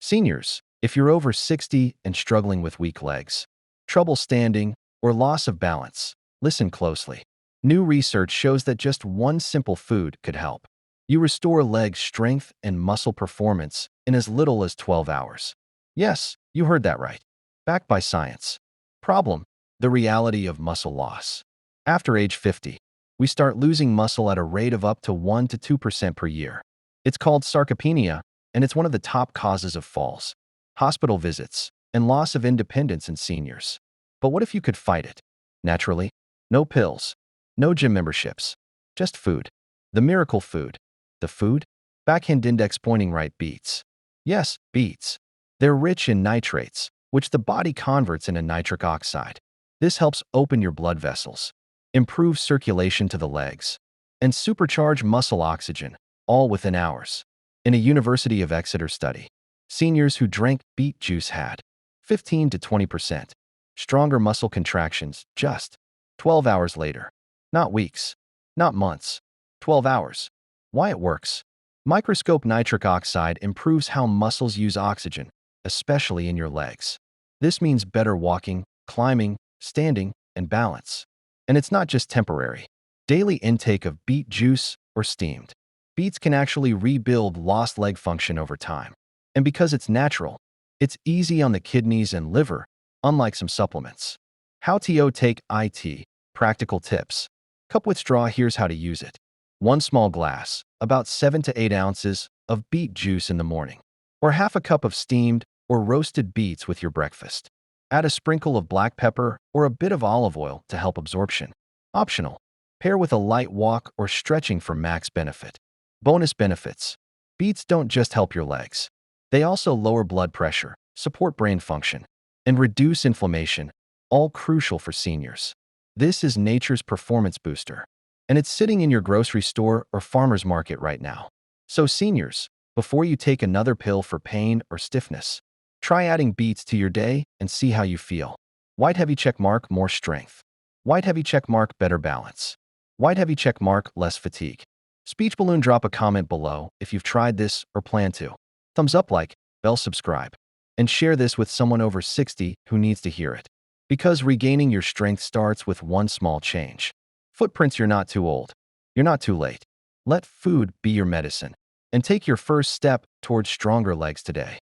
Seniors, if you're over 60 and struggling with weak legs, trouble standing, or loss of balance, listen closely. New research shows that just one simple food could help. You restore leg strength and muscle performance in as little as 12 hours. Yes, you heard that right. Backed by science. Problem: the reality of muscle loss. After age 50, we start losing muscle at a rate of up to 1 to 2% per year. It's called sarcopenia, and it's one of the top causes of falls, hospital visits, and loss of independence in seniors. But what if you could fight it? Naturally, no pills, no gym memberships, just food. The miracle food. The food? Backhand index pointing right: beets. Yes, beets. They're rich in nitrates, which the body converts into nitric oxide. This helps open your blood vessels, improve circulation to the legs, and supercharge muscle oxygen, all within hours. In a University of Exeter study, seniors who drank beet juice had 15 to 20% stronger muscle contractions just 12 hours later. Not weeks, not months, 12 hours. Why it works? Microscope: nitric oxide improves how muscles use oxygen, especially in your legs. This means better walking, climbing, standing, and balance. And it's not just temporary. Daily intake of beet juice or steamed beets can actually rebuild lost leg function over time. And because it's natural, it's easy on the kidneys and liver, unlike some supplements. How to take it. Practical tips. Cup with straw: here's how to use it. 1 small glass, about 7 to 8 ounces, of beet juice in the morning, or half a cup of steamed or roasted beets with your breakfast. Add a sprinkle of black pepper or a bit of olive oil to help absorption. Optional. Pair with a light walk or stretching for max benefit. Bonus benefits. Beets don't just help your legs. They also lower blood pressure, support brain function, and reduce inflammation, all crucial for seniors. This is nature's performance booster, and it's sitting in your grocery store or farmer's market right now. So seniors, before you take another pill for pain or stiffness, try adding beets to your day and see how you feel. White heavy check mark: more strength. White heavy check mark: better balance. White heavy check mark: less fatigue. Speech balloon: drop a comment below if you've tried this or plan to. Thumbs up, like, bell, subscribe, and share this with someone over 60 who needs to hear it. Because regaining your strength starts with one small change. Footprints: you're not too old. You're not too late. Let food be your medicine, and take your first step towards stronger legs today.